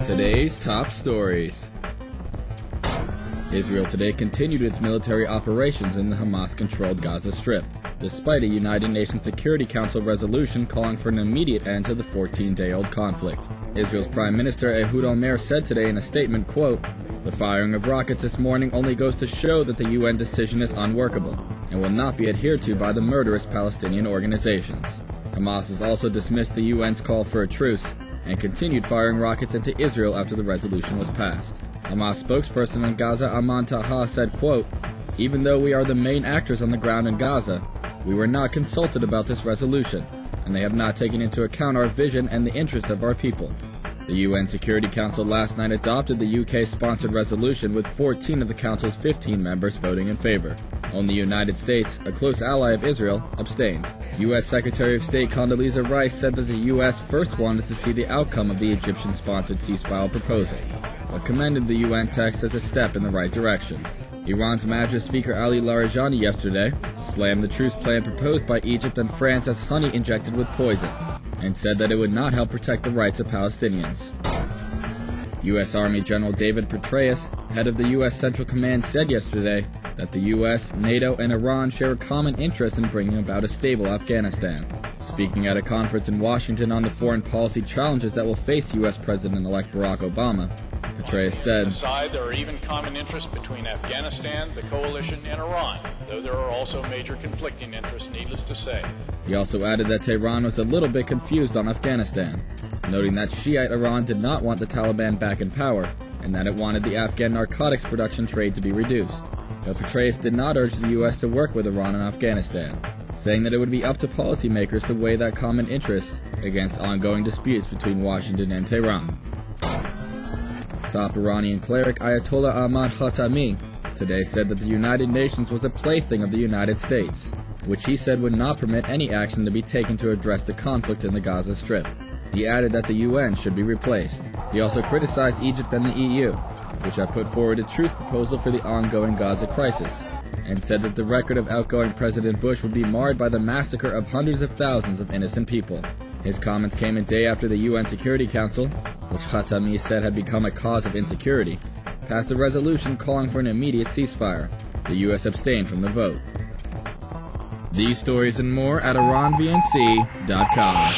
Today's top stories. Israel today continued its military operations in the Hamas-controlled Gaza Strip, despite a United Nations Security Council resolution calling for an immediate end to the 14-day-old conflict. Israel's Prime Minister Ehud Olmert said today in a statement, quote, "The firing of rockets this morning only goes to show that the UN decision is unworkable and will not be adhered to by the murderous Palestinian organizations." Hamas has also dismissed the UN's call for a truce and continued firing rockets into Israel after the resolution was passed. Hamas spokesperson in Gaza, Ayman Taha, said, quote, "Even though we are the main actors on the ground in Gaza, we were not consulted about this resolution, and they have not taken into account our vision and the interest of our people." The UN Security Council last night adopted the UK-sponsored resolution with 14 of the Council's 15 members voting in favor. Only the United States, a close ally of Israel, abstained. U.S. Secretary of State Condoleezza Rice said that the U.S. first wanted to see the outcome of the Egyptian-sponsored ceasefire proposal, but commended the UN text as a step in the right direction. Iran's Majlis Speaker Ali Larijani yesterday slammed the truce plan proposed by Egypt and France as honey injected with poison, and said that it would not help protect the rights of Palestinians. U.S. Army General David Petraeus, head of the U.S. Central Command, said yesterday that the U.S., NATO, and Iran share a common interest in bringing about a stable Afghanistan. Speaking at a conference in Washington on the foreign policy challenges that will face U.S. President-elect Barack Obama, Petraeus said, "Aside, there are even common interests between Afghanistan, the coalition, and Iran, though there are also major conflicting interests, needless to say." He also added that Tehran was a little bit confused on Afghanistan, noting that Shiite Iran did not want the Taliban back in power, and that it wanted the Afghan narcotics production trade to be reduced. But Petraeus did not urge the U.S. to work with Iran in Afghanistan, saying that it would be up to policymakers to weigh that common interest against ongoing disputes between Washington and Tehran. Top Iranian cleric Ayatollah Ahmad Khatami today said that the United Nations was a plaything of the United States, which he said would not permit any action to be taken to address the conflict in the Gaza Strip. He added that the UN should be replaced. He also criticized Egypt and the EU, which have put forward a truce proposal for the ongoing Gaza crisis, and said that the record of outgoing President Bush would be marred by the massacre of hundreds of thousands of innocent people. His comments came a day after the UN Security Council, which Khatami said had become a cause of insecurity, passed a resolution calling for an immediate ceasefire. The U.S. abstained from the vote. These stories and more at IranVNC.com.